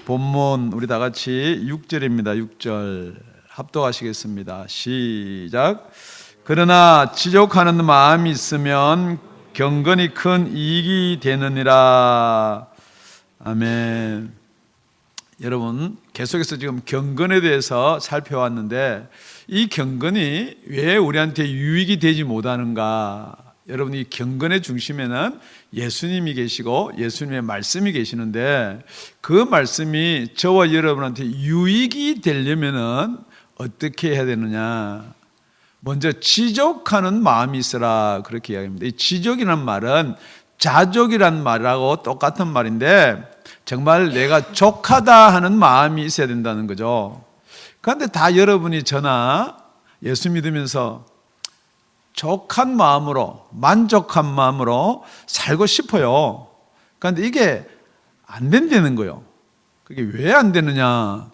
본문 우리 다 같이 6절입니다. 6절 합독하시겠습니다. 시작. 그러나 지족하는 마음이 있으면 경건이 큰 이익이 되느니라. 아멘. 여러분, 계속해서 지금 경건에 대해서 살펴왔는데 이 경건이 왜 우리한테 유익이 되지 못하는가? 여러분, 이 경건의 중심에는 예수님이 계시고 예수님의 말씀이 계시는데 그 말씀이 저와 여러분한테 유익이 되려면은 어떻게 해야 되느냐? 먼저 지족하는 마음이 있어라, 그렇게 이야기합니다. 이 지족이라는 말은 자족이란 말하고 똑같은 말인데 정말 내가 족하다 하는 마음이 있어야 된다는 거죠. 그런데 다 여러분이 저나 예수 믿으면서 족한 마음으로, 만족한 마음으로 살고 싶어요. 그런데 이게 안 된다는 거예요. 그게 왜 안 되느냐?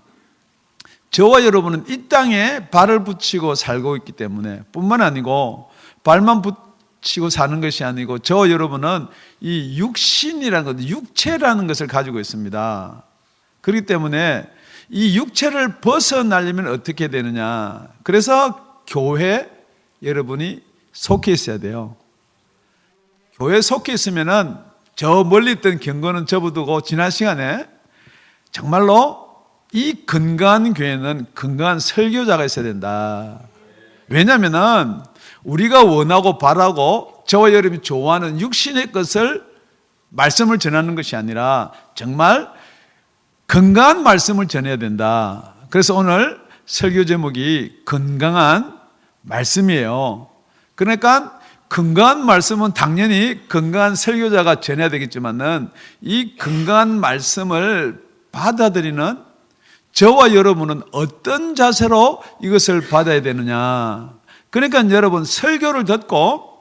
저와 여러분은 이 땅에 발을 붙이고 살고 있기 때문에 뿐만 아니고 발만 붙이고 사는 것이 아니고 저와 여러분은 이 육신이라는 것, 육체라는 것을 가지고 있습니다. 그렇기 때문에 이 육체를 벗어나려면 어떻게 되느냐? 그래서 교회 여러분이 속해 있어야 돼요. 교회에 속해 있으면은 저 멀리 있던 경건은 접어두고 지난 시간에 정말로 이 건강한 교회는 건강한 설교자가 있어야 된다. 왜냐하면은 우리가 원하고 바라고 저와 여러분이 좋아하는 육신의 것을 말씀을 전하는 것이 아니라 정말 건강한 말씀을 전해야 된다. 그래서 오늘 설교 제목이 건강한 말씀이에요. 그러니까 건강한 말씀은 당연히 건강한 설교자가 전해야 되겠지만은 이 건강한 말씀을 받아들이는 저와 여러분은 어떤 자세로 이것을 받아야 되느냐. 그러니까 여러분 설교를 듣고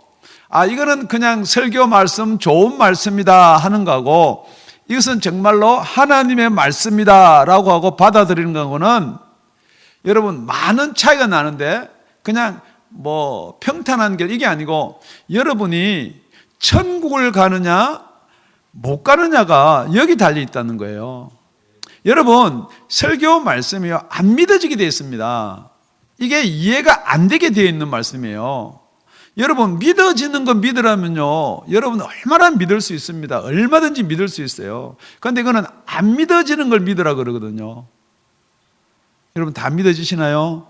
이거는 그냥 설교 말씀 좋은 말씀이다 하는 거하고 이것은 정말로 하나님의 말씀이다 라고 하고 받아들이는 거하고는 여러분 많은 차이가 나는데 그냥 평탄한 게 이게 아니고 여러분이 천국을 가느냐 못 가느냐가 여기 달려 있다는 거예요. 여러분 설교 말씀이 안 믿어지게 되어 있습니다. 이게 이해가 안 되게 되어 있는 말씀이에요. 여러분 믿어지는 건 믿으라면요 여러분 얼마나 믿을 수 있습니다. 얼마든지 믿을 수 있어요. 그런데 이거는 안 믿어지는 걸 믿으라 그러거든요. 여러분 다 믿어지시나요?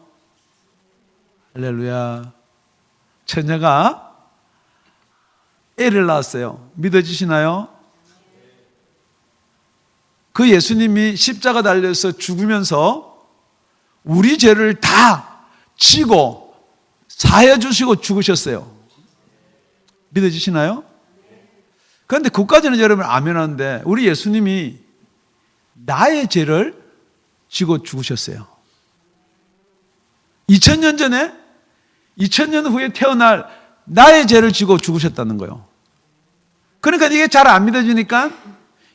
할렐루야. 처녀가 애를 낳았어요. 믿어지시나요? 그 예수님이 십자가 달려서 죽으면서 우리 죄를 다 지고 사해 주시고 죽으셨어요. 믿어지시나요? 그런데 그까지는 여러분 아멘하는데 우리 예수님이 나의 죄를 지고 죽으셨어요. 2000년 전에 2000년 후에 태어날 나의 죄를 지고 죽으셨다는 거예요. 그러니까 이게 잘 안 믿어지니까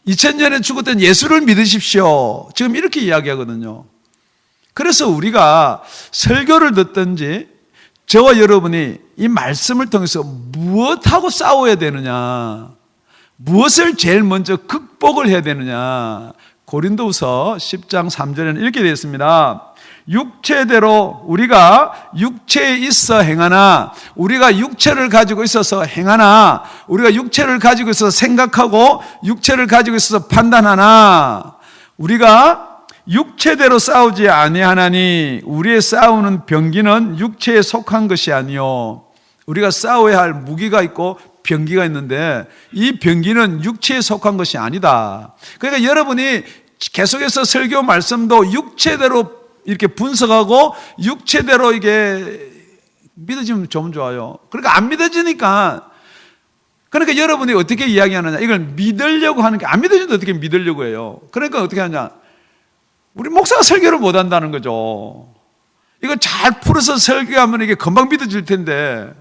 2000년에 죽었던 예수를 믿으십시오. 지금 이렇게 이야기하거든요. 그래서 우리가 설교를 듣든지 저와 여러분이 이 말씀을 통해서 무엇하고 싸워야 되느냐, 무엇을 제일 먼저 극복을 해야 되느냐. 고린도후서 10장 3절에는 이렇게 되어 있습니다. 육체대로 우리가 육체에 있어 행하나, 우리가 육체를 가지고 있어서 행하나, 우리가 육체를 가지고 있어서 생각하고 육체를 가지고 있어서 판단하나, 우리가 육체대로 싸우지 아니하나니 우리의 싸우는 병기는 육체에 속한 것이 아니요. 우리가 싸워야 할 무기가 있고 병기가 있는데 이 병기는 육체에 속한 것이 아니다. 그러니까 여러분이 계속해서 설교 말씀도 육체대로 이렇게 분석하고 육체대로 이게 믿어지면 좀 좋아요. 그러니까 안 믿어지니까 그러니까 여러분이 어떻게 이야기하느냐, 이걸 믿으려고 하는 게 안 믿어지는데 어떻게 믿으려고 해요. 그러니까 어떻게 하냐, 우리 목사가 설교를 못 한다는 거죠. 이거 잘 풀어서 설교하면 이게 금방 믿어질 텐데.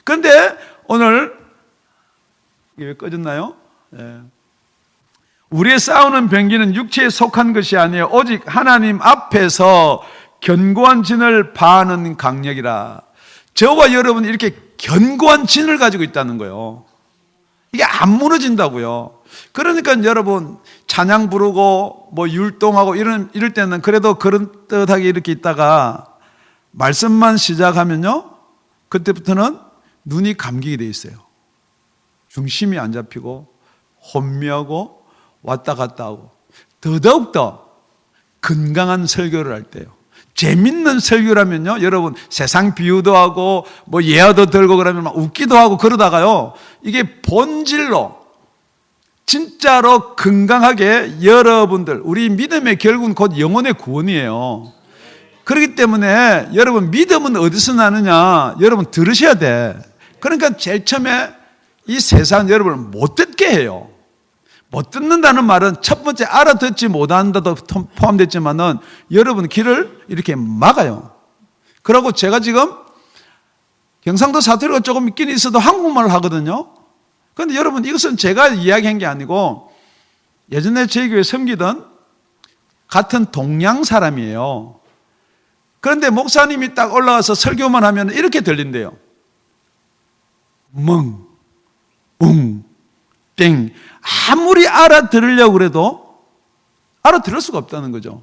그런데 오늘 이게 왜 꺼졌나요? 네. 우리의 싸우는 병기는 육체에 속한 것이 아니에요. 오직 하나님 앞에서 견고한 진을 파하는 강력이라. 저와 여러분이 이렇게 견고한 진을 가지고 있다는 거예요. 이게 안 무너진다고요. 그러니까 여러분 찬양 부르고 뭐 율동하고 이럴 때는 그래도 그릇듯하게 이렇게 있다가 말씀만 시작하면요, 그때부터는 눈이 감기게 돼 있어요. 중심이 안 잡히고 혼미하고 왔다 갔다 하고, 더더욱더 건강한 설교를 할 때요, 재밌는 설교라면요, 여러분 세상 비유도 하고 뭐 예화도 들고 그러면 막 웃기도 하고 그러다가요, 이게 본질로 진짜로 건강하게 여러분들, 우리 믿음의 결국은 곧 영혼의 구원이에요. 그렇기 때문에 여러분, 믿음은 어디서 나느냐, 여러분 들으셔야 돼. 그러니까 제일 처음에 이 세상 여러분을 못 듣게 해요. 못 듣는다는 말은 첫 번째 알아듣지 못한다도 포함됐지만은 여러분 길을 이렇게 막아요. 그리고 제가 지금 경상도 사투리가 조금 있긴 있어도 한국말을 하거든요. 그런데 여러분, 이것은 제가 이야기한 게 아니고 예전에 저희 교회 섬기던 같은 동양 사람이에요. 그런데 목사님이 딱 올라가서 설교만 하면 이렇게 들린대요. 멍, 웅, 땡. 아무리 알아들으려고 그래도 알아들을 수가 없다는 거죠.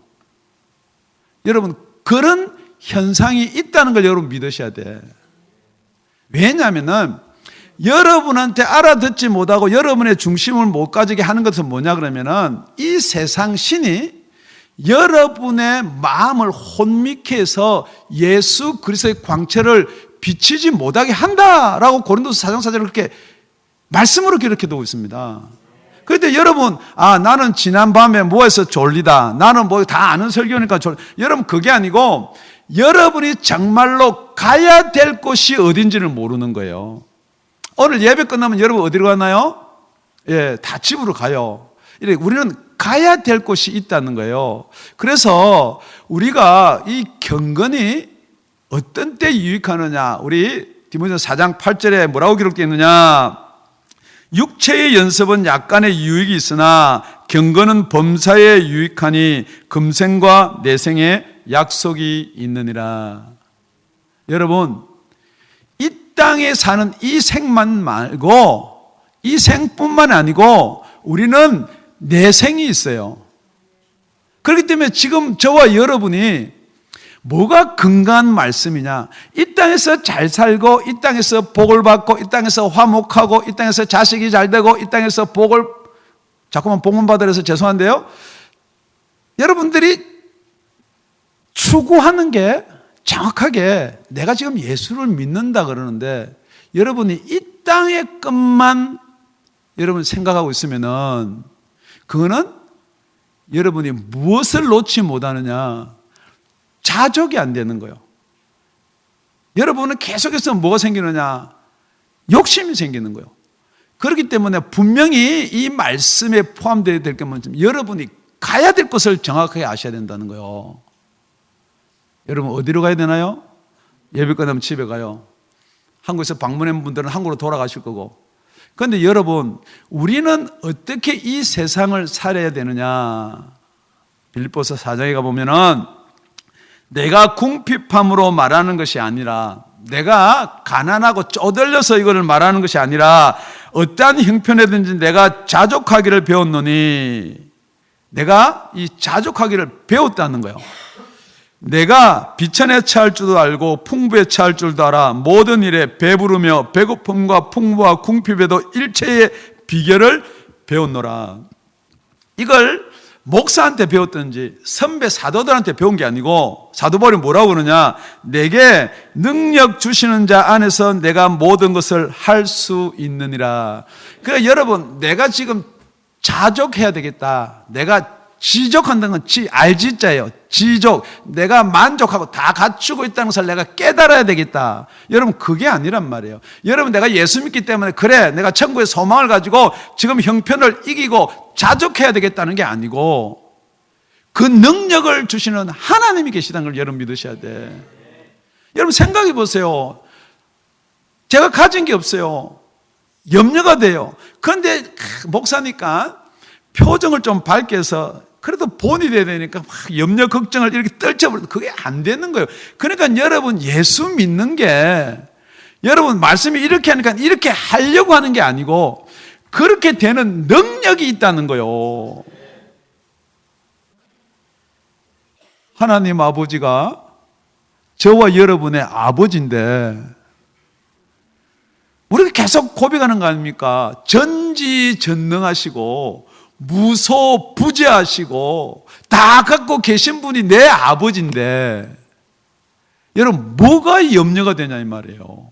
여러분, 그런 현상이 있다는 걸 여러분 믿으셔야 돼. 왜냐하면 여러분한테 알아듣지 못하고 여러분의 중심을 못 가지게 하는 것은 뭐냐 그러면은, 이 세상 신이 여러분의 마음을 혼미케 해서 예수 그리스도의 광채를 비치지 못하게 한다라고 고린도서 4장 4절을 그렇게 말씀으로 기록해두고 있습니다. 그런데 여러분, 나는 지난밤에 뭐해서 졸리다, 나는 뭐 다 아는 설교니까 여러분, 그게 아니고 여러분이 정말로 가야 될 곳이 어딘지를 모르는 거예요. 오늘 예배 끝나면 여러분 어디로 가나요? 예, 다 집으로 가요. 우리는 가야 될 곳이 있다는 거예요. 그래서 우리가 이 경건이 어떤 때 유익하느냐, 우리 디모데전서 4장 8절에 뭐라고 기록되어 있느냐, 육체의 연습은 약간의 유익이 있으나 경건은 범사에 유익하니 금생과 내생에 약속이 있느니라. 여러분, 이 땅에 사는 이 생만 말고, 이 생뿐만 아니고 우리는 내생이 있어요. 그렇기 때문에 지금 저와 여러분이 뭐가 건강한 말씀이냐, 이 땅에서 잘 살고, 이 땅에서 복을 받고, 이 땅에서 화목하고, 이 땅에서 자식이 잘 되고, 이 땅에서 복을, 자꾸만 복만 받으라 해서 죄송한데요, 여러분들이 추구하는 게 정확하게 내가 지금 예수를 믿는다 그러는데, 여러분이 이 땅의 것만 여러분 생각하고 있으면은 그거는 여러분이 무엇을 놓지 못하느냐, 자족이 안 되는 거예요. 여러분은 계속해서 뭐가 생기느냐, 욕심이 생기는 거예요. 그렇기 때문에 분명히 이 말씀에 포함되어야 될 것만, 여러분이 가야 될 것을 정확하게 아셔야 된다는 거예요. 여러분 어디로 가야 되나요? 예배 끝나면 집에 가요. 한국에서 방문한 분들은 한국으로 돌아가실 거고. 그런데 여러분, 우리는 어떻게 이 세상을 살아야 되느냐, 빌립보서 4장에 가보면은 내가 궁핍함으로 말하는 것이 아니라, 내가 가난하고 쪼들려서 이거를 말하는 것이 아니라 어떠한 형편이든지 내가 자족하기를 배웠노니, 내가 이 자족하기를 배웠다는 거예요. 내가 비천에 처할 줄도 알고 풍부에 처할 줄도 알아. 모든 일에 배부르며 배고픔과 풍부와 궁핍에도 일체의 비결을 배웠노라. 이걸 목사한테 배웠든지 선배 사도들한테 배운 게 아니고, 사도 바울이 뭐라고 그러냐, 내게 능력 주시는 자 안에서 내가 모든 것을 할 수 있느니라. 그러니까 여러분, 내가 지금 자족해야 되겠다, 내가 지족한다는 건 알지자예요. 지족, 내가 만족하고 다 갖추고 있다는 것을 내가 깨달아야 되겠다. 여러분, 그게 아니란 말이에요. 여러분, 내가 예수 믿기 때문에 그래, 내가 천국의 소망을 가지고 지금 형편을 이기고 자족해야 되겠다는 게 아니고, 그 능력을 주시는 하나님이 계시다는 걸 여러분 믿으셔야 돼. 여러분 생각해 보세요. 제가 가진 게 없어요. 염려가 돼요. 그런데 목사니까 표정을 좀 밝게 해서 그래도 본이 돼야 되니까 막 염려 걱정을 이렇게 떨쳐버려도 그게 안 되는 거예요. 그러니까 여러분, 예수 믿는 게, 여러분 말씀이 이렇게 하니까 이렇게 하려고 하는 게 아니고 그렇게 되는 능력이 있다는 거예요. 하나님 아버지가 저와 여러분의 아버지인데 우리가 계속 고백하는 거 아닙니까? 전지전능하시고 무소부재하시고 다 갖고 계신 분이 내 아버지인데 여러분 뭐가 염려가 되냐 이 말이에요.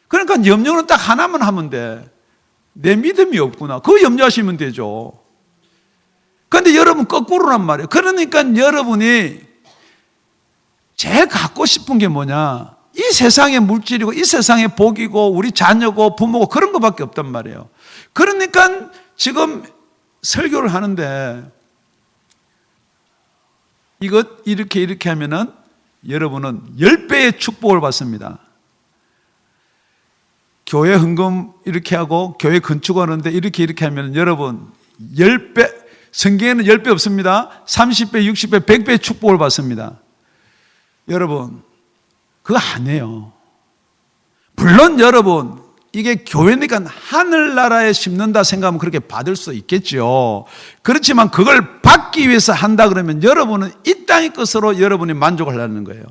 그러니까 염려는 딱 하나만 하면 돼. 내 믿음이 없구나. 그거 염려하시면 되죠. 그런데 여러분 거꾸로란 말이에요. 그러니까 여러분이 제일 갖고 싶은 게 뭐냐? 이 세상의 물질이고 이 세상의 복이고 우리 자녀고 부모고 그런 것밖에 없단 말이에요. 그러니까 지금 설교를 하는데 이것 이렇게 하면은 여러분은 10배의 축복을 받습니다. 교회 헌금 이렇게 하고 교회 건축하는데 이렇게 하면 여러분 10배, 성경에는 10배 없습니다. 30배, 60배, 100배의 축복을 받습니다. 여러분 그거 안 해요. 물론 여러분 이게 교회니까 하늘나라에 심는다 생각하면 그렇게 받을 수 있겠죠. 그렇지만 그걸 받기 위해서 한다 그러면 여러분은 이 땅의 것으로 여러분이 만족을 하려는 거예요.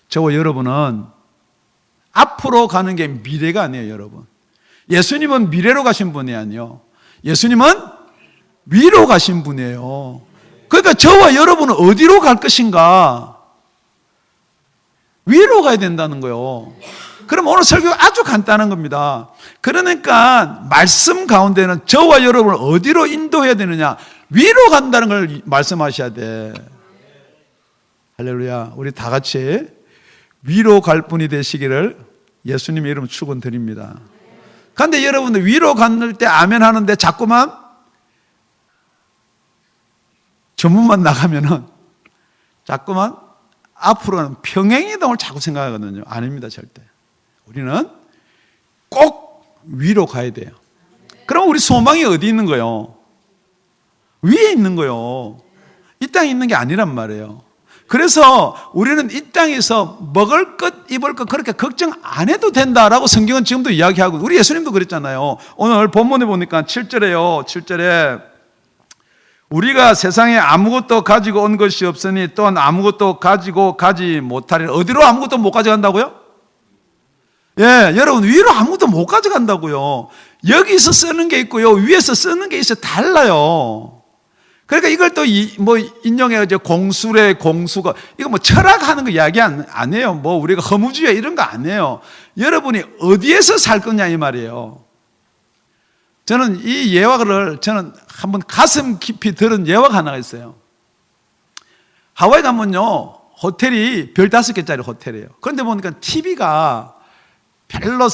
저와 여러분은 앞으로 가는 게 미래가 아니에요, 여러분. 예수님은 미래로 가신 분이 아니에요. 예수님은 위로 가신 분이에요. 그러니까 저와 여러분은 어디로 갈 것인가? 위로 가야 된다는 거예요. 그럼 오늘 설교가 아주 간단한 겁니다. 그러니까 말씀 가운데는 저와 여러분을 어디로 인도해야 되느냐? 위로 간다는 걸 말씀하셔야 돼. 할렐루야. 우리 다 같이 위로 갈 분이 되시기를 예수님의 이름으로 축원드립니다. 그런데 여러분들 위로 갈 때 아멘 하는데 자꾸만 전문만 나가면은 자꾸만 앞으로는 평행이동을 자꾸 생각하거든요. 아닙니다, 절대. 우리는 꼭 위로 가야 돼요. 그럼 우리 소망이 어디 있는 거예요? 위에 있는 거예요. 이 땅에 있는 게 아니란 말이에요. 그래서 우리는 이 땅에서 먹을 것, 입을 것 그렇게 걱정 안 해도 된다라고 성경은 지금도 이야기하고, 우리 예수님도 그랬잖아요. 오늘 본문에 보니까 7절에요. 7절에 우리가 세상에 아무것도 가지고 온 것이 없으니 또한 아무것도 가지고 가지 못하리라. 어디로 아무것도 못 가져간다고요? 예, 여러분 위로 아무것도 못 가져간다고요. 여기서 쓰는 게 있고요, 위에서 쓰는 게 있어요. 달라요. 그러니까 이걸 또 인용해 이제 공수래 공수가 이거 뭐 철학하는 거 이야기 안 해요. 뭐 우리가 허무주의 이런 거 안 해요. 여러분이 어디에서 살 거냐 이 말이에요. 저는 이 예화를 저는 한번 가슴 깊이 들은 예화가 하나가 있어요. 하와이 가면요 호텔이 별 5개짜리 호텔이에요. 그런데 보니까 TV가 별로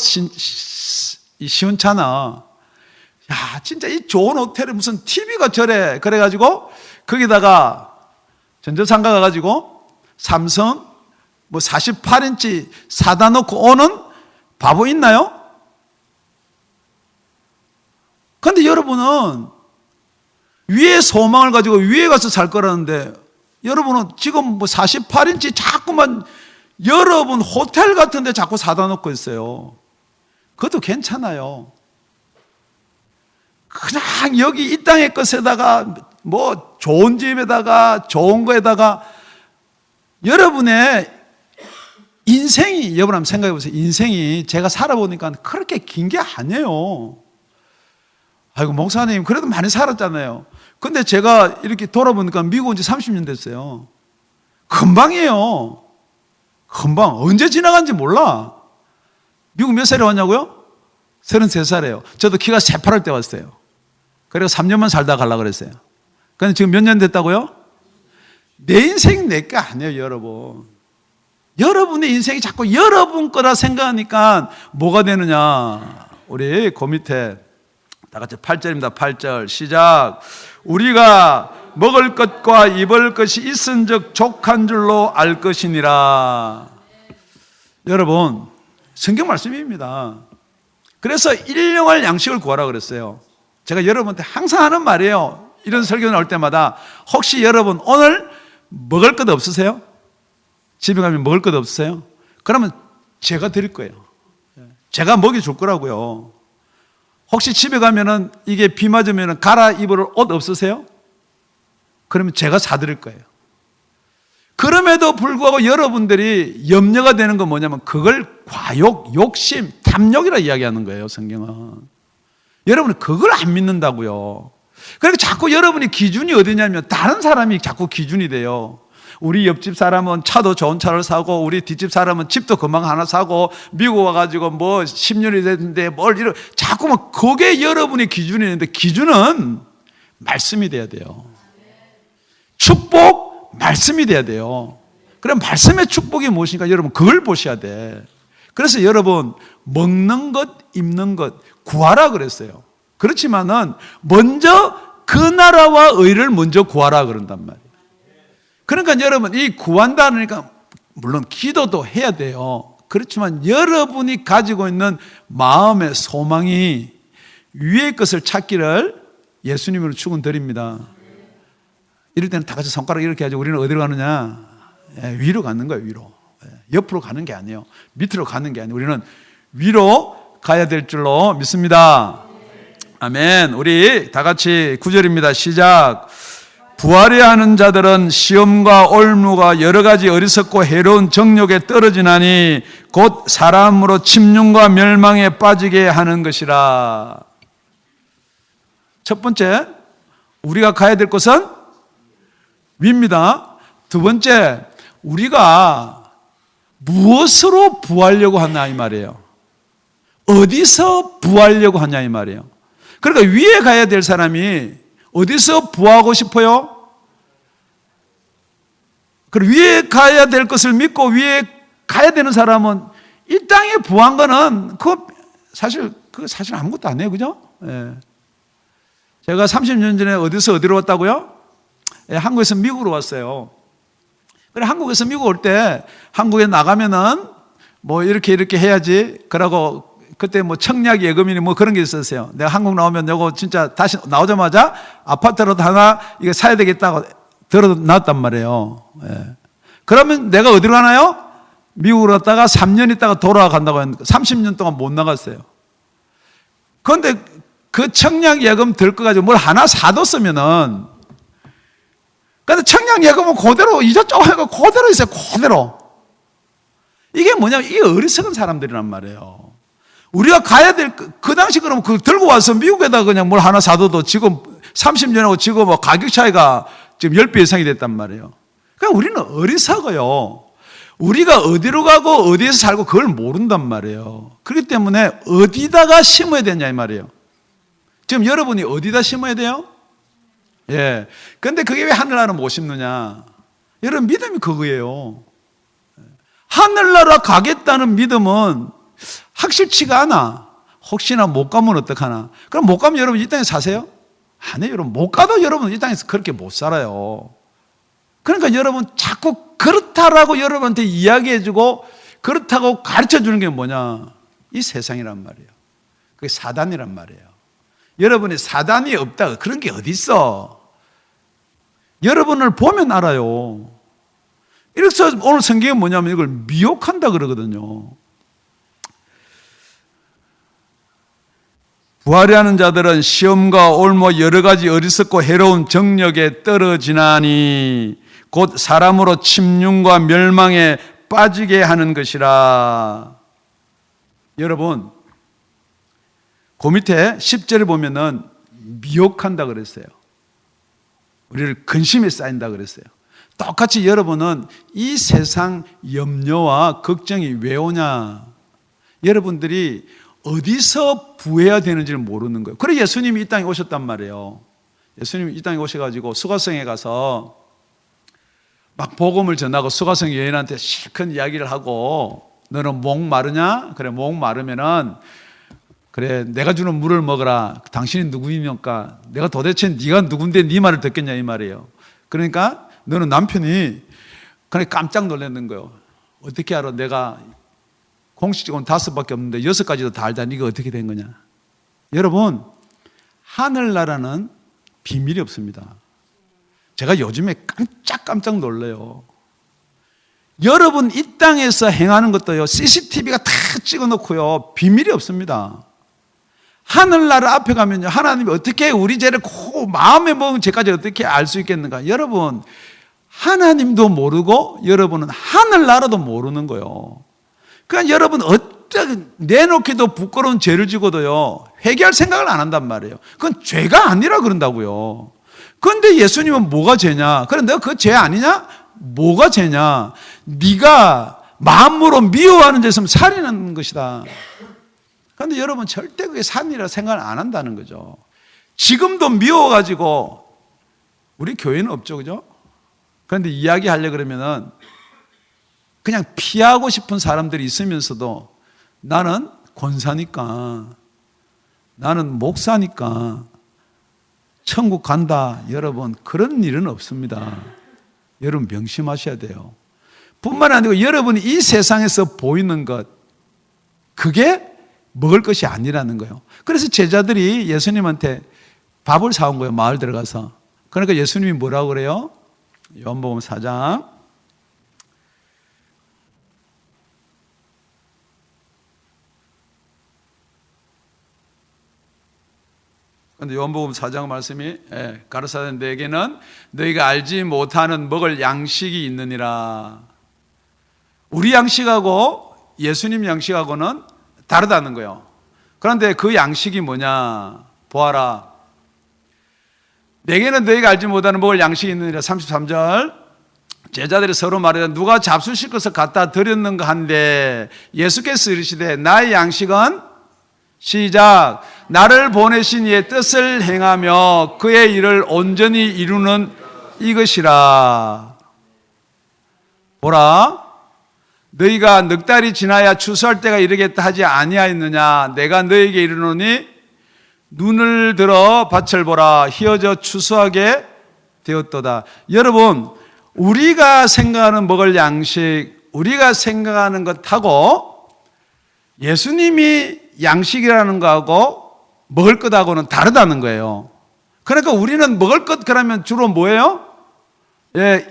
시원찮아. 야, 진짜 이 좋은 호텔에 무슨 TV가 저래. 그래가지고 거기다가 전자상가 가가지고 삼성 뭐 48인치 사다 놓고 오는 바보 있나요? 그런데 여러분은 위에 소망을 가지고 위에 가서 살 거라는데 여러분은 지금 뭐 48인치 자꾸만 여러분 호텔 같은 데 자꾸 사다 놓고 있어요. 그것도 괜찮아요. 그냥 여기 이 땅의 것에다가 뭐 좋은 집에다가 좋은 거에다가 여러분의 인생이, 여러분 한번 생각해 보세요. 인생이 제가 살아보니까 그렇게 긴 게 아니에요. 아이고 목사님 그래도 많이 살았잖아요. 근데 제가 이렇게 돌아보니까 미국 온 지 30년 됐어요. 금방이에요. 금방. 언제 지나간지 몰라. 미국 몇 살에 왔냐고요? 33살이에요. 저도 키가 새파랄 때 왔어요. 그리고 3년만 살다 가려고 그랬어요. 근데 지금 몇 년 됐다고요? 내 인생이 내 게 아니에요, 여러분. 여러분의 인생이 자꾸 여러분 거라 생각하니까 뭐가 되느냐. 우리 그 밑에 다 같이 8절입니다. 8절 시작. 우리가 먹을 것과 입을 것이 있은즉 족한 줄로 알 것이니라. 여러분 성경 말씀입니다. 그래서 일용할 양식을 구하라 그랬어요. 제가 여러분한테 항상 하는 말이에요. 이런 설교 나올 때마다 혹시 여러분 오늘 먹을 것 없으세요? 집에 가면 먹을 것 없으세요? 그러면 제가 드릴 거예요. 제가 먹여줄 거라고요. 혹시 집에 가면은 이게 비 맞으면 갈아입을 옷 없으세요? 그러면 제가 사드릴 거예요. 그럼에도 불구하고 여러분들이 염려가 되는 건 뭐냐면 그걸 과욕, 욕심, 탐욕이라 이야기하는 거예요, 성경은. 여러분은 그걸 안 믿는다고요. 그러니까 자꾸 여러분이 기준이 어디냐면 다른 사람이 자꾸 기준이 돼요. 우리 옆집 사람은 차도 좋은 차를 사고 우리 뒷집 사람은 집도 금방 하나 사고 미국 와가지고 뭐 10년이 됐는데 뭘 이러 자꾸 막 그게 여러분의 기준이 있는데 기준은 말씀이 돼야 돼요. 축복 말씀이 돼야 돼요. 그럼 말씀의 축복이 무엇인가 여러분 그걸 보셔야 돼. 그래서 여러분 먹는 것 입는 것 구하라 그랬어요. 그렇지만은 먼저 그 나라와 의를 먼저 구하라 그런단 말이에요. 그러니까 여러분 이 구한다 그러니까 물론 기도도 해야 돼요. 그렇지만 여러분이 가지고 있는 마음의 소망이 위의 것을 찾기를 예수님으로 축원드립니다. 이럴 때는 다 같이 손가락 이렇게 하죠. 우리는 어디로 가느냐? 위로 가는 거예요. 위로. 옆으로 가는 게 아니에요. 밑으로 가는 게 아니에요. 우리는 위로 가야 될 줄로 믿습니다. 아멘. 우리 다 같이 9절입니다. 시작. 부활해야 하는 자들은 시험과 올무가 여러 가지 어리석고 해로운 정욕에 떨어지나니 곧 사람으로 침륜과 멸망에 빠지게 하는 것이라. 첫 번째, 우리가 가야 될 곳은 위입니다. 두 번째, 우리가 무엇으로 부하려고 하냐 이 말이에요. 어디서 부하려고 하냐 이 말이에요. 그러니까 위에 가야 될 사람이 어디서 부하고 싶어요? 그리고 위에 가야 될 것을 믿고 위에 가야 되는 사람은 이 땅에 부한 거는 그거 사실 아무것도 안 해요. 그죠? 예. 제가 30년 전에 어디로 왔다고요? 예, 한국에서 미국으로 왔어요. 그래 한국에서 미국 올 때 한국에 나가면은 뭐 이렇게 해야지. 그러고 그때 뭐 청약 예금이니 뭐 그런 게 있었어요. 내가 한국 나오면 이거 진짜 다시 나오자마자 아파트라도 하나 이거 사야 되겠다고 들어 놨단 말이에요. 예. 그러면 내가 어디로 가나요? 미국으로 갔다가 3년 있다가 돌아간다고 했는데 30년 동안 못 나갔어요. 그런데 그 청약 예금 들 거 가지고 뭘 하나 사뒀으면은 근데 청약 예금은 그대로 이자 쪼개고 그대로 있어요. 그대로. 이게 뭐냐면 이 어리석은 사람들이란 말이에요. 우리가 가야 될, 그 당시 그러면 그 들고 와서 미국에다 그냥 뭘 하나 사둬도 지금 30년하고 지금 뭐 가격 차이가 지금 10배 이상이 됐단 말이에요. 그러니까 우리는 어리석어요. 우리가 어디로 가고 어디에서 살고 그걸 모른단 말이에요. 그렇기 때문에 어디다가 심어야 되냐 이 말이에요. 지금 여러분이 어디다 심어야 돼요? 예. 근데 그게 왜 하늘나라 못 심느냐? 여러분 믿음이 그거예요. 하늘나라 가겠다는 믿음은 확실치가 않아. 혹시나 못 가면 어떡하나. 그럼 못 가면 여러분 이 땅에 사세요? 안 해요. 여러분 못 가도 여러분 이 땅에서 그렇게 못 살아요. 그러니까 여러분 자꾸 그렇다라고 여러분한테 이야기해주고 그렇다고 가르쳐주는 게 뭐냐? 이 세상이란 말이에요. 그게 사단이란 말이에요. 여러분이 사단이 없다 그런 게 어디 있어? 여러분을 보면 알아요. 이래서 오늘 성경이 뭐냐면 이걸 미혹한다 그러거든요. 부활하는 자들은 시험과 올무 여러 가지 어리석고 해로운 정력에 떨어지나니 곧 사람으로 침륜과 멸망에 빠지게 하는 것이라. 여러분 그 밑에 10절에 보면은 미혹한다 그랬어요. 우리를 근심에 쌓인다 그랬어요. 똑같이 여러분은 이 세상 염려와 걱정이 왜 오냐? 여러분들이 어디서 부해야 되는지를 모르는 거예요. 그래 예수님이 이 땅에 오셨단 말이에요. 예수님이 이 땅에 오셔가지고 수가성에 가서 막 복음을 전하고 수가성 여인한테 실컷 이야기를 하고 너는 목 마르냐? 그래 목 마르면은 그래 내가 주는 물을 먹어라. 당신이 누구입니까? 내가 도대체 네가 누군데 네 말을 듣겠냐 이 말이에요. 그러니까 너는 남편이 그래 깜짝 놀랐는 거예요. 어떻게 알아? 내가 공식적으로는 5밖에 없는데 6가지도 다 알다. 네가 어떻게 된 거냐? 여러분 하늘나라는 비밀이 없습니다. 제가 요즘에 깜짝 놀라요. 여러분 이 땅에서 행하는 것도요 CCTV가 다 찍어놓고요 비밀이 없습니다. 하늘나라 앞에 가면요 하나님이 어떻게 우리 죄를 마음에 먹은 죄까지 어떻게 알 수 있겠는가? 여러분 하나님도 모르고 여러분은 하늘나라도 모르는 거예요. 그러니까 여러분 어떻게 내놓기도 부끄러운 죄를 지고도요 회개할 생각을 안 한단 말이에요. 그건 죄가 아니라 그런다고요. 그런데 예수님은 뭐가 죄냐? 그래 내가 그 죄 아니냐? 뭐가 죄냐? 네가 마음으로 미워하는 죄 있으면 살인하는 것이다. 그런데 여러분 절대 그게 살인이라 생각을 안 한다는 거죠. 지금도 미워가지고 우리 교회는 없죠, 그죠? 그런데 이야기하려 그러면은 그냥 피하고 싶은 사람들이 있으면서도 나는 권사니까, 나는 목사니까 천국 간다. 여러분 그런 일은 없습니다. 여러분 명심하셔야 돼요. 뿐만 아니고 여러분이 이 세상에서 보이는 것, 그게 먹을 것이 아니라는 거예요. 그래서 제자들이 예수님한테 밥을 사온 거예요. 마을 들어가서. 그러니까 예수님이 뭐라고 그래요? 요한복음 4장 근데 요한복음 4장 말씀이 가르사대 너에게는 너희가 알지 못하는 먹을 양식이 있느니라. 우리 양식하고 예수님 양식하고는 다르다는 거예요. 그런데 그 양식이 뭐냐? 보아라. 내게는 너희가 알지 못하는 먹을 양식이 있느니라. 33절 제자들이 서로 말하되 누가 잡수실 것을 갖다 드렸는가 한데 예수께서 이르시되 나의 양식은 시작 나를 보내신 이의 뜻을 행하며 그의 일을 온전히 이루는 이것이라. 보라 너희가 넉 달이 지나야 추수할 때가 이르겠다 하지 아니하였느냐. 내가 너희에게 이르노니 눈을 들어 밭을 보라 희어져 추수하게 되었도다. 여러분 우리가 생각하는 먹을 양식, 우리가 생각하는 것하고 예수님이 양식이라는 거하고 먹을 것하고는 다르다는 거예요. 그러니까 우리는 먹을 것 그러면 주로 뭐예요?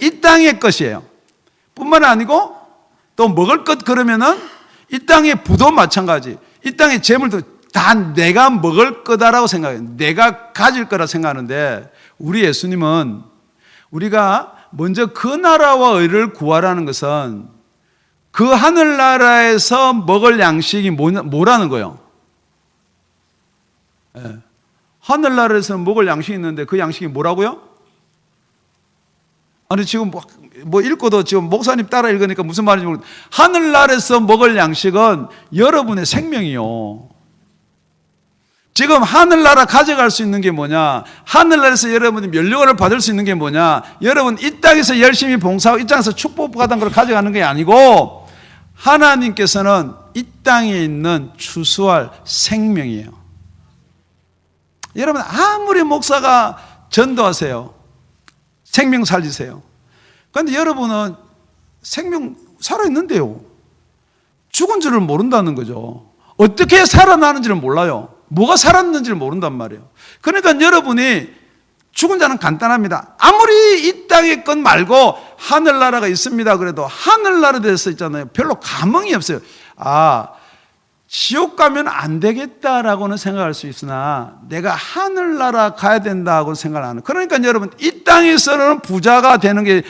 이 땅의 것이에요. 뿐만 아니고 또 먹을 것 그러면은 이 땅의 부도 마찬가지, 이 땅의 재물도 다 내가 먹을 거다라고 생각해요. 내가 가질 거라 생각하는데 우리 예수님은 우리가 먼저 그 나라와 의를 구하라는 것은 그 하늘나라에서 먹을 양식이 뭐라는 거예요? 하늘나라에서 먹을 양식이 있는데 그 양식이 뭐라고요? 아니 지금 뭐 읽고도 지금 목사님 따라 읽으니까 무슨 말인지 모르겠는데 하늘나라에서 먹을 양식은 여러분의 생명이요. 지금 하늘나라 가져갈 수 있는 게 뭐냐? 하늘나라에서 여러분이 면류관을 받을 수 있는 게 뭐냐? 여러분 이 땅에서 열심히 봉사하고 이 땅에서 축복받은 걸 가져가는 게 아니고 하나님께서는 이 땅에 있는 추수할 생명이에요. 여러분 아무리 목사가 전도하세요, 생명 살리세요. 그런데 여러분은 생명 살아있는데요 죽은 줄을 모른다는 거죠. 어떻게 살아나는지를 몰라요. 뭐가 살았는지를 모른단 말이에요. 그러니까 여러분이 죽은 자는 간단합니다. 아무리 이 땅의 것 말고 하늘나라가 있습니다 그래도 하늘나라에 대해서 있잖아요 별로 감흥이 없어요. 지옥 가면 안 되겠다라고는 생각할 수 있으나 내가 하늘나라 가야 된다고 생각을 안 해요. 그러니까 여러분 이 땅에서는 부자가 되는 게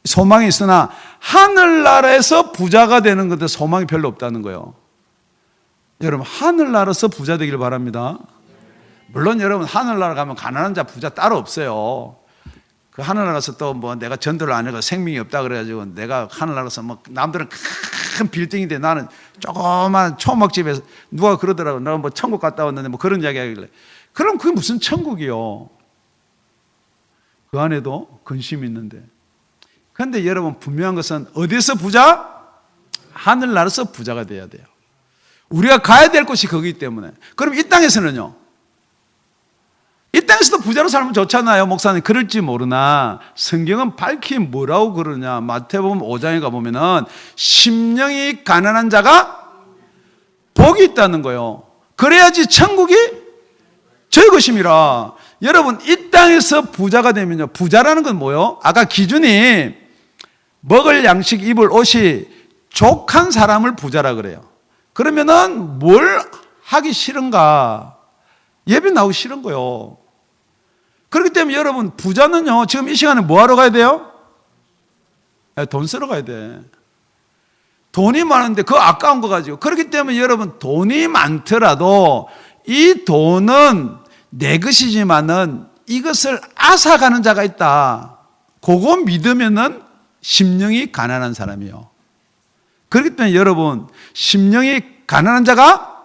소망이 있으나 하늘나라에서 부자가 되는 것에 소망이 별로 없다는 거예요. 여러분 하늘나라에서 부자 되기를 바랍니다. 물론 여러분 하늘나라 가면 가난한 자 부자 따로 없어요. 그 하늘나라에서 또 뭐 내가 전도를 안 해서 생명이 없다 그래가지고 내가 하늘나라에서 뭐 남들은 큰 빌딩인데 나는 조그만 초막집에서 누가 그러더라고. 내가 뭐 천국 갔다 왔는데 뭐 그런 이야기 하길래 그럼 그게 무슨 천국이요? 그 안에도 근심이 있는데. 그런데 여러분 분명한 것은 어디서 부자? 하늘나라에서 부자가 돼야 돼요. 우리가 가야 될 곳이 거기기 때문에. 그럼 이 땅에서는요? 이 땅에서도 부자로 살면 좋잖아요. 목사님 그럴지 모르나 성경은 밝히 뭐라고 그러냐. 마태복음 5장에 가보면은 심령이 가난한 자가 복이 있다는 거예요. 그래야지 천국이 저희 것임이라. 여러분 이 땅에서 부자가 되면요, 부자라는 건 뭐예요? 아까 기준이 먹을 양식 입을 옷이 족한 사람을 부자라 그래요. 그러면은 뭘 하기 싫은가? 예배 나오기 싫은 거예요. 그렇기 때문에 여러분 부자는요 지금 이 시간에 뭐 하러 가야 돼요? 돈 쓰러 가야 돼. 돈이 많은데 그거 아까운 거 가지고. 그렇기 때문에 여러분, 돈이 많더라도 이 돈은 내 것이지만은 이것을 앗아가는 자가 있다. 그거 믿으면은 심령이 가난한 사람이요. 그렇기 때문에 여러분, 심령이 가난한 자가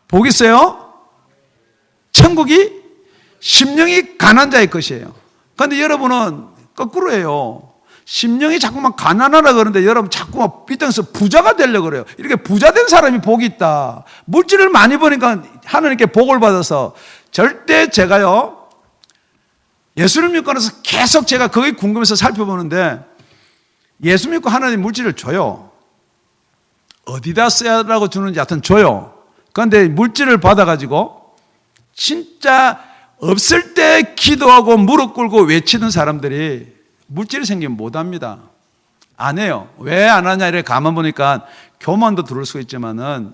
복 있어요? 천국이 심령이 가난한 자의 것이에요. 그런데 여러분은 거꾸로예요. 심령이 자꾸만 가난하라 그러는데 여러분 자꾸만 이 땅에서 부자가 되려고 그래요. 이렇게 부자 된 사람이 복이 있다. 물질을 많이 버니까 하나님께 복을 받아서. 절대 제가요, 예수를 믿고 나서 계속 제가 그게 궁금해서 살펴보는데, 예수 믿고 하나님 물질을 줘요. 어디다 써야라고 주는지 하여튼 줘요. 그런데 물질을 받아가지고 진짜 없을 때 기도하고 무릎 꿇고 외치는 사람들이 물질이 생기면 못합니다. 안 해요. 왜 안 하냐 이렇게 가만 보니까 교만도 들을 수 있지만은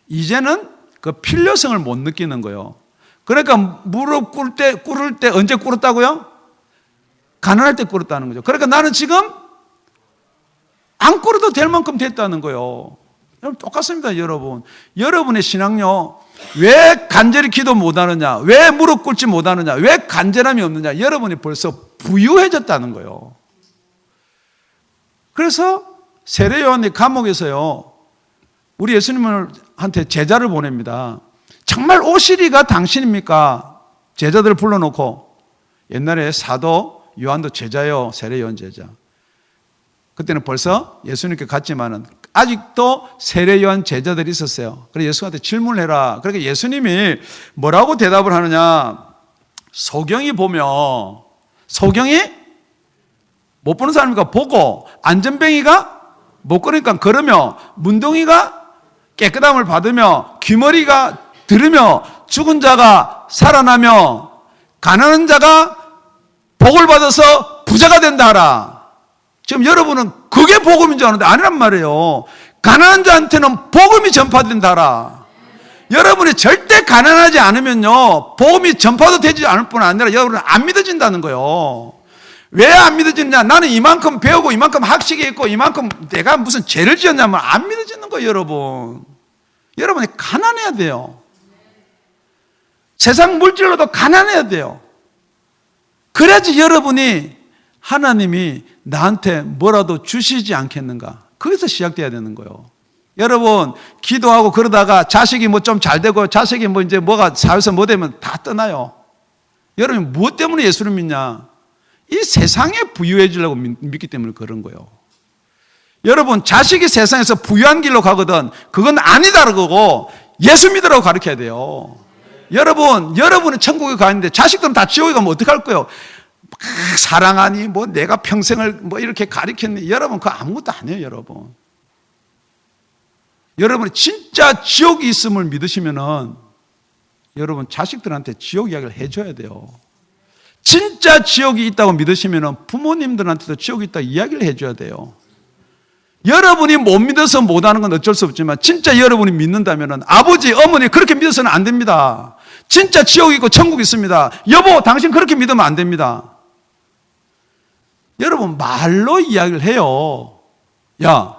이제는 그 필요성을 못 느끼는 거예요. 그러니까 무릎 꿇을 때 언제 꿇었다고요? 가난할 때 꿇었다는 거죠. 그러니까 나는 지금 안 꿇어도 될 만큼 됐다는 거예요. 여러분 똑같습니다, 여러분. 여러분의 신앙요, 왜 간절히 기도 못하느냐, 왜 무릎 꿇지 못하느냐, 왜 간절함이 없느냐, 여러분이 벌써 부유해졌다는 거예요. 그래서 세례 요한이 감옥에서요, 우리 예수님한테 제자를 보냅니다. 정말 오시리가 당신입니까? 제자들을 불러놓고. 옛날에 사도 요한도 제자요, 세례 요한 제자. 그때는 벌써 예수님께 갔지만은 아직도 세례 요한 제자들이 있었어요. 그래서 예수한테 질문을 해라. 그러니까 예수님이 뭐라고 대답을 하느냐? 소경이 보며, 소경이 못 보는 사람이니까 보고, 안전뱅이가 못 걸으니까 걸으며, 문둥이가 깨끗함을 받으며, 귀머리가 들으며, 죽은 자가 살아나며, 가난한 자가 복을 받아서 부자가 된다 하라. 지금 여러분은 그게 복음인 줄 아는데 아니란 말이에요. 가난한 자한테는 복음이 전파된다 하라. 여러분이 절대 가난하지 않으면요, 복음이 전파도 되지 않을 뿐 아니라 여러분은 안 믿어진다는 거예요. 왜 안 믿어지느냐? 나는 이만큼 배우고 이만큼 학식이 있고 이만큼 내가 무슨 죄를 지었냐면 안 믿어지는 거예요, 여러분. 여러분이 가난해야 돼요. 세상 물질로도 가난해야 돼요. 그래야지 여러분이 하나님이 나한테 뭐라도 주시지 않겠는가? 거기서 시작돼야 되는 거예요. 여러분, 기도하고 그러다가 자식이 뭐 좀 잘 되고 자식이 뭐 이제 뭐가 사회에서 뭐 되면 다 떠나요. 여러분, 무엇 때문에 예수를 믿냐? 이 세상에 부유해지려고 믿기 때문에 그런 거예요. 여러분, 자식이 세상에서 부유한 길로 가거든 그건 아니다 그러고 예수 믿으라고 가르쳐야 돼요. 여러분은 천국에 가 있는데 자식들은 다 지옥에 가면 어떡할 거예요? 사랑하니 뭐 내가 평생을 뭐 이렇게 가르쳤니? 여러분 그거 아무것도 안 해요. 여러분이 진짜 지옥이 있음을 믿으시면은 여러분 자식들한테 지옥 이야기를 해줘야 돼요. 진짜 지옥이 있다고 믿으시면은 부모님들한테도 지옥이 있다고 이야기를 해줘야 돼요. 여러분이 못 믿어서 못하는 건 어쩔 수 없지만 진짜 여러분이 믿는다면은 아버지, 어머니 그렇게 믿어서는 안 됩니다. 진짜 지옥이 있고 천국이 있습니다. 여보, 당신 그렇게 믿으면 안 됩니다. 여러분 말로 이야기를 해요. 야,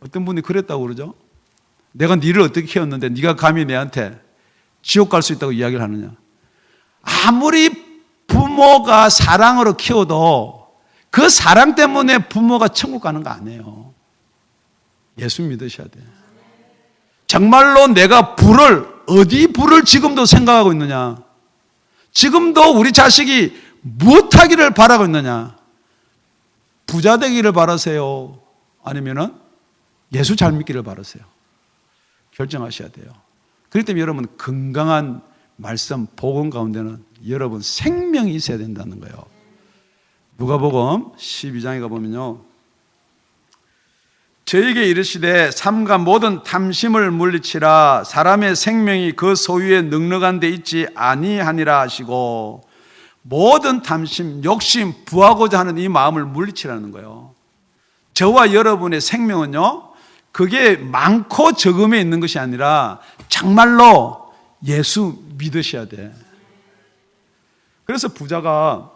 어떤 분이 그랬다고 그러죠? 내가 니를 어떻게 키웠는데 네가 감히 내한테 지옥 갈 수 있다고 이야기를 하느냐? 아무리 부모가 사랑으로 키워도 그 사랑 때문에 부모가 천국 가는 거 아니에요. 예수 믿으셔야 돼요. 정말로 내가 어디 불을 지금도 생각하고 있느냐? 지금도 우리 자식이 무엇하기를 바라고 있느냐? 부자 되기를 바라세요? 아니면은 예수 잘 믿기를 바라세요? 결정하셔야 돼요. 그렇기 때문에 여러분 건강한 말씀, 복음 가운데는 여러분 생명이 있어야 된다는 거예요. 누가복음 12장에 가보면요, 저에게 이르시되 삼가 모든 탐심을 물리치라. 사람의 생명이 그 소유에 넉넉한 데 있지 아니하니라 하시고, 모든 탐심, 욕심, 부하고자 하는 이 마음을 물리치라는 거예요. 저와 여러분의 생명은요, 그게 많고 적음에 있는 것이 아니라 정말로 예수 믿으셔야 돼. 그래서 부자가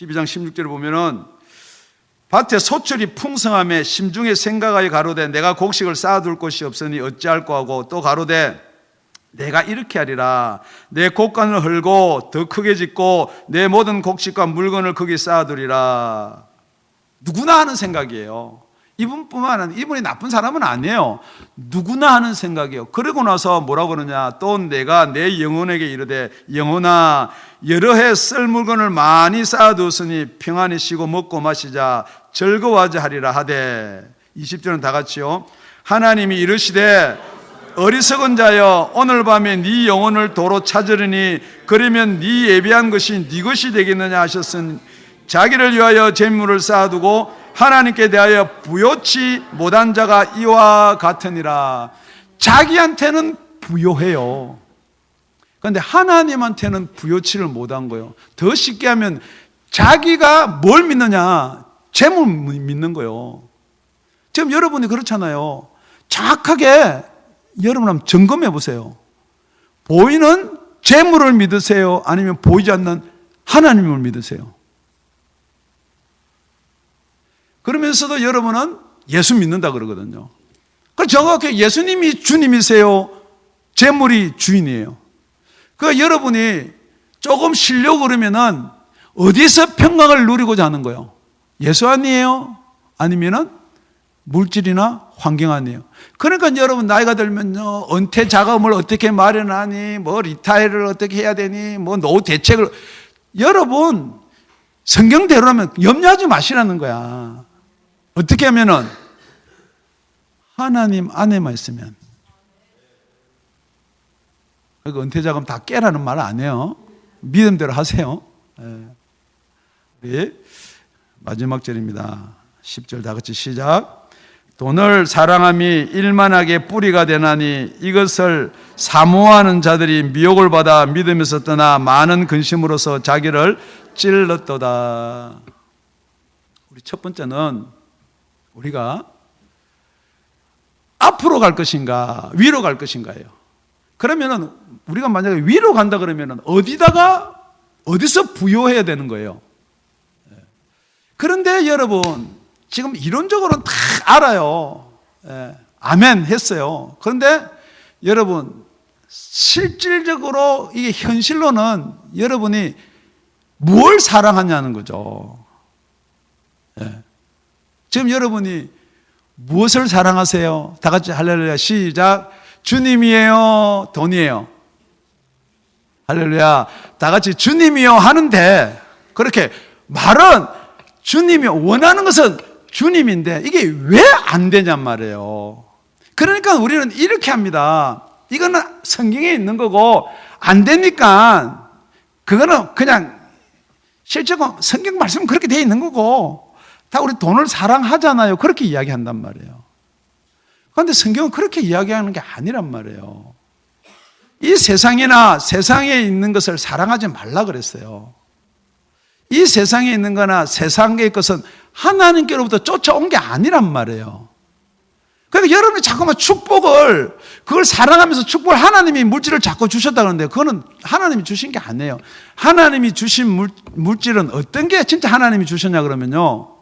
12장 16절을 보면은 밭에 소출이 풍성함에 심중에 생각하여 가로되 내가 곡식을 쌓아둘 곳이 없으니 어찌할꼬 하고 또 가로되 내가 이렇게 하리라 내 곡간을 헐고 더 크게 짓고 내 모든 곡식과 물건을 거기 쌓아두리라. 누구나 하는 생각이에요. 이분뿐만 아니라 이분이 나쁜 사람은 아니에요. 누구나 하는 생각이에요. 그러고 나서 뭐라고 그러냐, 또 내가 내 영혼에게 이르되 영혼아 여러 해 쓸 물건을 많이 쌓아두었으니 평안히 쉬고 먹고 마시자 즐거워하자 하리라 하되 20절은 다 같이요. 하나님이 이르시되 어리석은 자여 오늘 밤에 네 영혼을 도로 찾으리니 그러면 네 예비한 것이 네 것이 되겠느냐 하셨으니 자기를 위하여 재물을 쌓아두고 하나님께 대하여 부요치 못한 자가 이와 같으니라. 자기한테는 부요해요. 그런데 하나님한테는 부요치를 못한 거예요. 더 쉽게 하면 자기가 뭘 믿느냐, 재물 믿는 거예요. 지금 여러분이 그렇잖아요. 정확하게 여러분 한번 점검해 보세요. 보이는 재물을 믿으세요? 아니면 보이지 않는 하나님을 믿으세요? 그러면서도 여러분은 예수 믿는다 그러거든요. 그 정확하게 예수님이 주님이세요? 재물이 주인이에요? 그 여러분이 조금 쉬려고 그러면은 어디서 평강을 누리고자 하는 거예요? 예수 아니에요? 아니면은 물질이나 환경 아니에요? 그러니까 여러분 나이가 들면요, 은퇴 자금을 어떻게 마련하니, 뭐 리타이어를 어떻게 해야 되니, 뭐 노후 대책을, 여러분 성경대로라면 염려하지 마시라는 거야. 어떻게 하면은 하나님 안에만 있으면. 그러니까 은퇴 자금 다 깨라는 말 안 해요. 믿음대로 하세요. 우리 마지막 절입니다. 10절 다 같이 시작. 돈을 사랑함이 일만하게 뿌리가 되나니 이것을 사모하는 자들이 미혹을 받아 믿음에서 떠나 많은 근심으로서 자기를 찔렀도다. 우리 첫 번째는 우리가 앞으로 갈 것인가 위로 갈 것인가예요. 그러면은 우리가 만약에 위로 간다 그러면은 어디서 부여해야 되는 거예요. 그런데 여러분 지금 이론적으로는 다 알아요. 아멘 했어요. 그런데 여러분 실질적으로 이게 현실로는 여러분이 뭘 사랑하냐는 거죠. 지금 여러분이 무엇을 사랑하세요? 다 같이 할렐루야 시작. 주님이에요? 돈이에요? 할렐루야. 다 같이 주님이요 하는데 그렇게 말은 주님이 원하는 것은 주님인데 이게 왜 안 되냔 말이에요. 그러니까 우리는 이렇게 합니다. 이거는 성경에 있는 거고 안 되니까 그거는 그냥 실제로 성경 말씀은 그렇게 돼 있는 거고 다 우리 돈을 사랑하잖아요. 그렇게 이야기한단 말이에요. 그런데 성경은 그렇게 이야기하는 게 아니란 말이에요. 이 세상이나 세상에 있는 것을 사랑하지 말라 그랬어요. 이 세상에 있는 거나 세상의 것은 하나님께로부터 쫓아온 게 아니란 말이에요. 그러니까 여러분이 자꾸만 축복을 그걸 사랑하면서 축복을 하나님이 물질을 자꾸 주셨다 그러는데 그거는 하나님이 주신 게 아니에요. 하나님이 주신 물질은 어떤 게 진짜 하나님이 주셨냐 그러면요,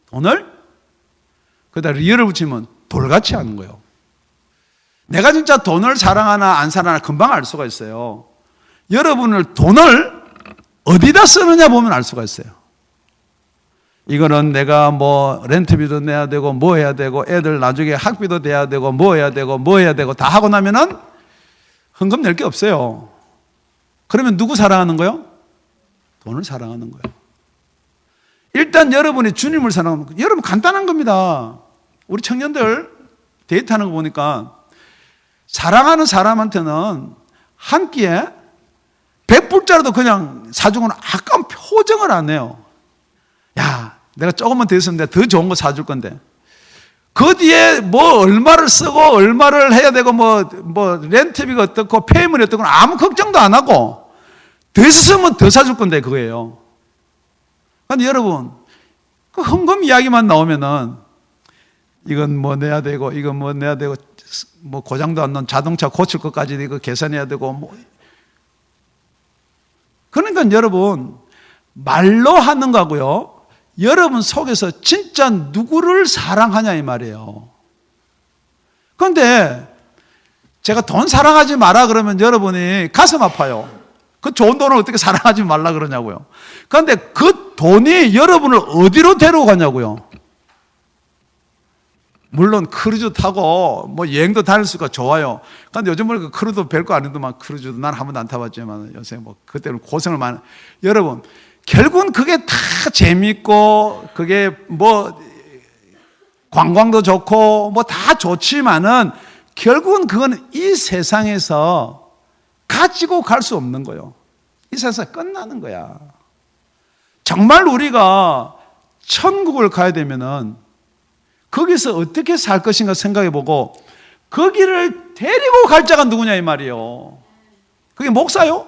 돈을 거기다 리얼을 붙이면 돌같이 하는 거예요. 내가 진짜 돈을 사랑하나 안 사랑하나 금방 알 수가 있어요. 여러분을 돈을 어디다 쓰느냐 보면 알 수가 있어요. 이거는 내가 뭐 렌트비도 내야 되고 뭐 해야 되고 애들 나중에 학비도 돼야 되고 뭐 해야 되고 뭐 해야 되고 다 하고 나면은 헌금 낼 게 없어요. 그러면 누구 사랑하는 거예요? 돈을 사랑하는 거예요. 일단 여러분이 주님을 사랑하는 거예요. 여러분 간단한 겁니다. 우리 청년들 데이트하는 거 보니까 사랑하는 사람한테는 한 끼에 100불짜리도 그냥 사주고는 아까운 표정을 안 해요. 야, 내가 조금만 더 있으면 내가 더 좋은 거 사줄 건데. 그 뒤에 뭐 얼마를 쓰고 얼마를 해야 되고 뭐 렌트비가 어떻고 페이먼이 어떻고 아무 걱정도 안 하고 더 있으면 더 사줄 건데 그거예요. 그런데 여러분 그 헌금 이야기만 나오면은 이건 뭐 내야 되고 이건 뭐 내야 되고 뭐 고장도 안 난 자동차 고칠 것까지 이거 계산해야 되고 뭐. 그러니까 여러분 말로 하는 거고요. 여러분 속에서 진짜 누구를 사랑하냐 이 말이에요. 그런데 제가 돈 사랑하지 마라 그러면 여러분이 가슴 아파요. 그 좋은 돈을 어떻게 사랑하지 말라 그러냐고요. 그런데 그 돈이 여러분을 어디로 데리고 가냐고요. 물론 크루즈 타고 뭐 여행도 다닐 수가 좋아요. 그런데 요즘 보니까 크루즈도 별거 아니더만, 크루즈도 난 한 번도 안 타봤지만 요새 뭐 그때는 고생을 많이. 여러분 결국은 그게 다 재밌고 그게 뭐 관광도 좋고 뭐 다 좋지만은 결국은 그건 이 세상에서 가지고 갈 수 없는 거예요. 이 세상에서 끝나는 거야. 정말 우리가 천국을 가야 되면은 거기서 어떻게 살 것인가 생각해 보고 거기를 데리고 갈 자가 누구냐 이 말이에요. 그게 목사요?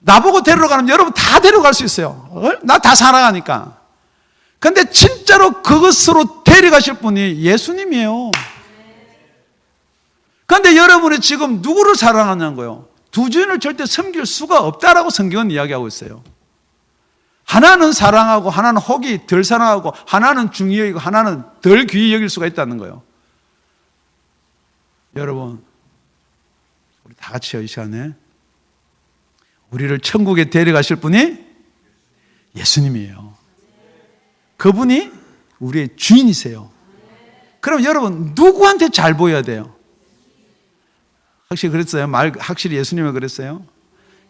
나보고 데리러 가면 여러분 다 데려갈 수 있어요. 나 다 사랑하니까. 근데 진짜로 그것으로 데려가실 분이 예수님이에요. 그런데 여러분이 지금 누구를 사랑하냐는 거예요. 두 주인을 절대 섬길 수가 없다라고 성경은 이야기하고 있어요. 하나는 사랑하고 하나는 혹이 덜 사랑하고 하나는 중히 여기고 하나는 덜 귀히 여길 수가 있다는 거예요. 여러분 우리 다 같이요, 이 시간에 우리를 천국에 데려가실 분이 예수님이에요. 그분이 우리의 주인이세요. 그럼 여러분 누구한테 잘 보여야 돼요? 확실히 그랬어요? 확실히 예수님이 그랬어요?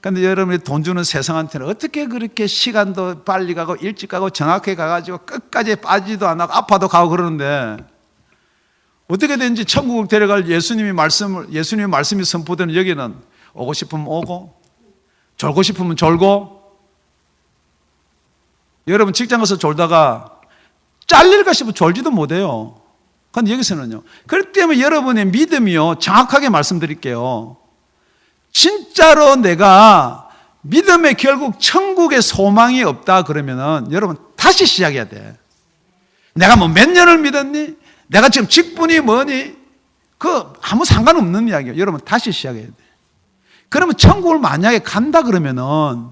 그런데 여러분이 돈 주는 세상한테는 어떻게 그렇게 시간도 빨리 가고 일찍 가고 정확하게 가가지고 끝까지 빠지도 안 하고 아파도 가고 그러는데 어떻게든지 천국을 데려갈 예수님이 말씀이 선포되는 여기는 오고 싶으면 오고 졸고 싶으면 졸고, 여러분 직장 가서 졸다가 잘릴까 싶으면 졸지도 못해요. 그런데 여기서는요. 그렇기 때문에 여러분의 믿음이요, 정확하게 말씀드릴게요. 진짜로 내가 믿음에 결국 천국에 소망이 없다 그러면은 여러분 다시 시작해야 돼. 내가 뭐 몇 년을 믿었니? 내가 지금 직분이 뭐니? 그 아무 상관없는 이야기예요. 여러분 다시 시작해야 돼. 그러면 천국을 만약에 간다 그러면은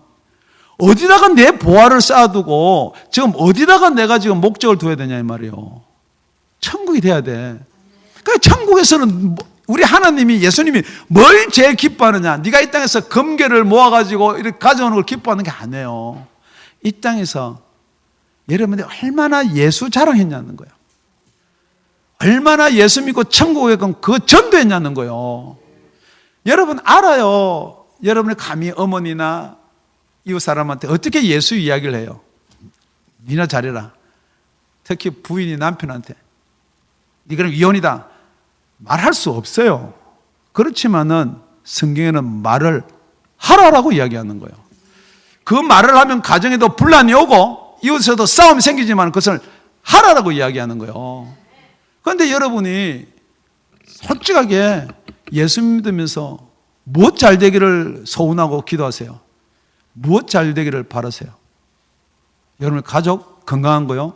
어디다가 내 보화를 쌓아두고 지금 어디다가 내가 지금 목적을 둬야 되냐 이 말이에요. 천국이 돼야 돼. 그러니까 천국에서는 우리 하나님이, 예수님이 뭘 제일 기뻐하느냐? 네가 이 땅에서 금괴를 모아가지고 이렇게 가져오는 걸 기뻐하는 게 아니에요. 이 땅에서 여러분들이 얼마나 예수 자랑했냐는 거예요. 얼마나 예수 믿고 천국에 그 전도했냐는 거예요. 여러분 알아요. 여러분이 감히 어머니나 이웃 사람한테 어떻게 예수 이야기를 해요? 니나 잘해라. 특히 부인이 남편한테 니 그럼 이혼이다 말할 수 없어요. 그렇지만은 성경에는 말을 하라라고 이야기하는 거예요. 그 말을 하면 가정에도 분란이 오고 이웃에도 싸움이 생기지만 그것을 하라라고 이야기하는 거예요. 그런데 여러분이 솔직하게 예수 믿으면서 무엇 잘 되기를 소원하고 기도하세요? 무엇 잘 되기를 바라세요? 여러분 가족 건강한 거요?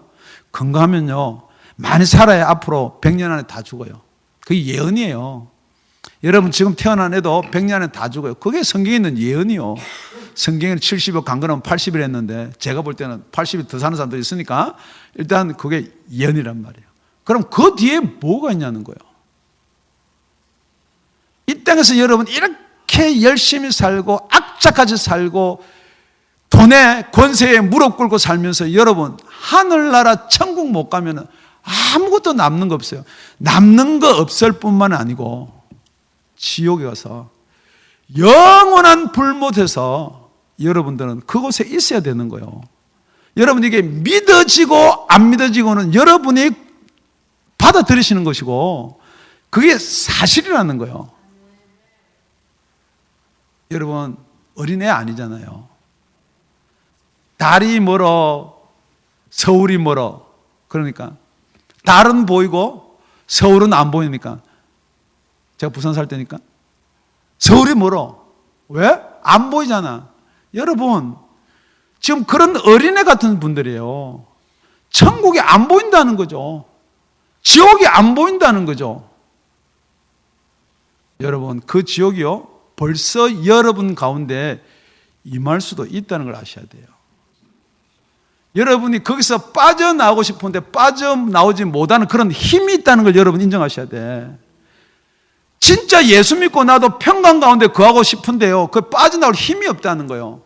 건강하면요 많이 살아야 앞으로 100년 안에 다 죽어요. 그게 예언이에요. 여러분 지금 태어난 애도 100년 안에 다 죽어요. 그게 성경에 있는 예언이요. 성경에는 70일 간 거는 80일 했는데 제가 볼 때는 80일 더 사는 사람도 있으니까 일단 그게 예언이란 말이에요. 그럼 그 뒤에 뭐가 있냐는 거예요. 이 땅에서 여러분 이렇게 열심히 살고 악착같이 살고 돈에 권세에 무릎 꿇고 살면서 여러분 하늘나라 천국 못 가면 아무것도 남는 거 없어요. 남는 거 없을 뿐만 아니고 지옥에 가서 영원한 불못에서 여러분들은 그곳에 있어야 되는 거예요. 여러분 이게 믿어지고 안 믿어지고는 여러분이 받아들이시는 것이고 그게 사실이라는 거예요. 여러분 어린애 아니잖아요. 달이 멀어 서울이 멀어. 그러니까 달은 보이고 서울은 안 보이니까, 제가 부산 살 때니까 서울이 멀어. 왜? 안 보이잖아. 여러분 지금 그런 어린애 같은 분들이에요. 천국이 안 보인다는 거죠. 지옥이 안 보인다는 거죠. 여러분 그 지옥이요 벌써 여러분 가운데 임할 수도 있다는 걸 아셔야 돼요. 여러분이 거기서 빠져나오고 싶은데 빠져나오지 못하는 그런 힘이 있다는 걸 여러분 인정하셔야 돼. 진짜 예수 믿고 나도 평강 가운데 거하고 싶은데요, 그 빠져나올 힘이 없다는 거예요.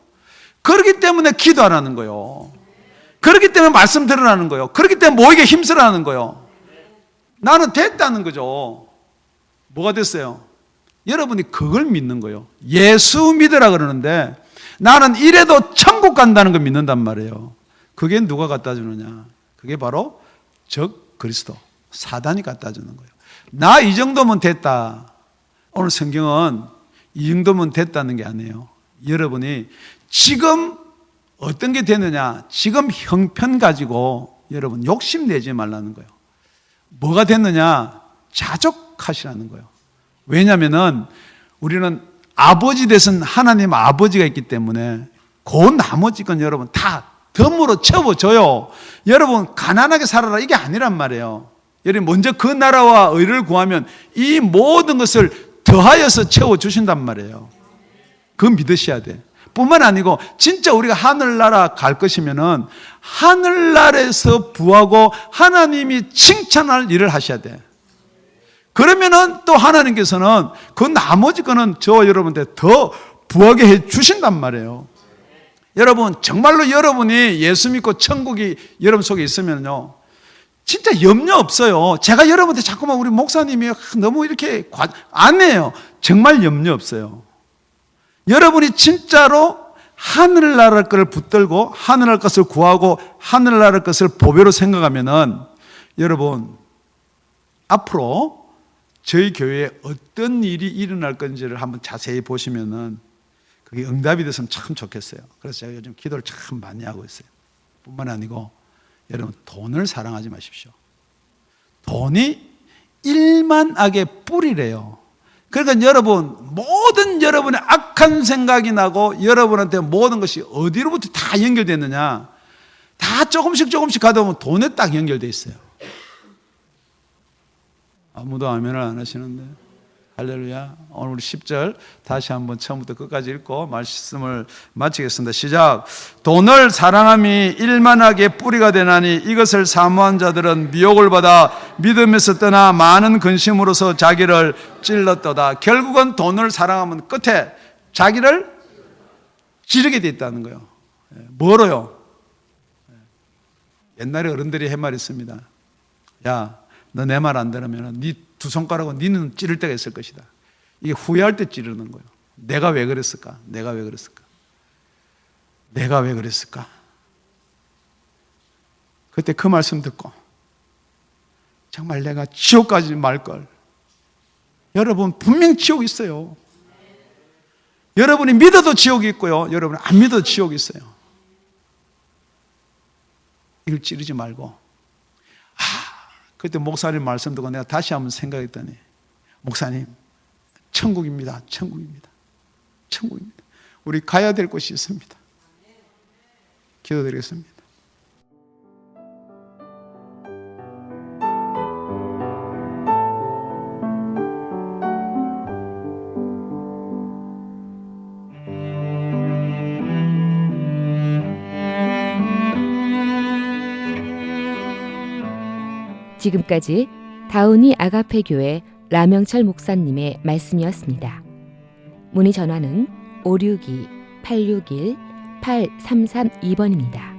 그렇기 때문에 기도하라는 거예요. 그렇기 때문에 말씀 들으라는 거예요. 그렇기 때문에 모이게 힘쓰라는 거예요. 나는 됐다는 거죠. 뭐가 됐어요? 여러분이 그걸 믿는 거예요. 예수 믿으라 그러는데 나는 이래도 천국 간다는 걸 믿는단 말이에요. 그게 누가 갖다 주느냐? 그게 바로 적 그리스도, 사단이 갖다 주는 거예요. 나 이 정도면 됐다. 오늘 성경은 이 정도면 됐다는 게 아니에요. 여러분이 지금 어떤 게 됐느냐? 지금 형편 가지고 여러분 욕심내지 말라는 거예요. 뭐가 됐느냐? 자족하시라는 거예요. 왜냐하면 우리는 아버지 되신 하나님 아버지가 있기 때문에 그 나머지 건 여러분 다 덤으로 채워줘요. 여러분 가난하게 살아라 이게 아니란 말이에요. 여러분 먼저 그 나라와 의를 구하면 이 모든 것을 더하여서 채워주신단 말이에요. 그거 믿으셔야 돼. 뿐만 아니고 진짜 우리가 하늘나라 갈 것이면은 하늘나라에서 부하고 하나님이 칭찬할 일을 하셔야 돼. 그러면은 또 하나님께서는 그 나머지 거는 저 여러분한테 더 부하게 해 주신단 말이에요. 여러분 정말로 여러분이 예수 믿고 천국이 여러분 속에 있으면요 진짜 염려 없어요. 제가 여러분한테 자꾸만 우리 목사님이 너무 이렇게 안 해요. 정말 염려 없어요. 여러분이 진짜로 하늘나라 것을 붙들고 하늘나라 것을 구하고 하늘나라 것을 보배로 생각하면은 여러분 앞으로 저희 교회에 어떤 일이 일어날 건지를 한번 자세히 보시면은 그게 응답이 됐으면 참 좋겠어요. 그래서 제가 요즘 기도를 참 많이 하고 있어요. 뿐만 아니고 여러분 돈을 사랑하지 마십시오. 돈이 일만 악의 뿌리래요. 그러니까 여러분 모든 여러분의 악한 생각이 나고 여러분한테 모든 것이 어디로부터 다 연결됐느냐, 다 조금씩 가다 보면 돈에 딱 연결돼 있어요. 아무도 아멘을 안 하시는데. 할렐루야. 오늘 우리 10절 다시 한번 처음부터 끝까지 읽고 말씀을 마치겠습니다. 시작. 돈을 사랑함이 일만하게 뿌리가 되나니 이것을 사모한 자들은 미혹을 받아 믿음에서 떠나 많은 근심으로서 자기를 찔렀도다. 결국은 돈을 사랑하면 끝에 자기를 찌르게 돼 있다는 거예요. 뭐로요? 옛날에 어른들이 한 말 있습니다. 야, 너 내 말 안 들으면 네 두 손가락으로 네 눈 찌를 때가 있을 것이다. 이게 후회할 때 찌르는 거예요. 내가 왜 그랬을까? 내가 왜 그랬을까? 내가 왜 그랬을까? 그때 그 말씀 듣고 정말 내가 지옥까지 말걸. 여러분 분명 지옥이 있어요. 여러분이 믿어도 지옥이 있고요, 여러분이 안 믿어도 지옥이 있어요. 이걸 찌르지 말고. 그때 목사님 말씀 듣고 내가 다시 한번 생각했더니 목사님 천국입니다. 천국입니다. 천국입니다. 우리 가야 될 곳이 있습니다. 기도드리겠습니다. 지금까지 다운이 아가페 교회 라명철 목사님의 말씀이었습니다. 문의 전화는 562-861-8332번입니다.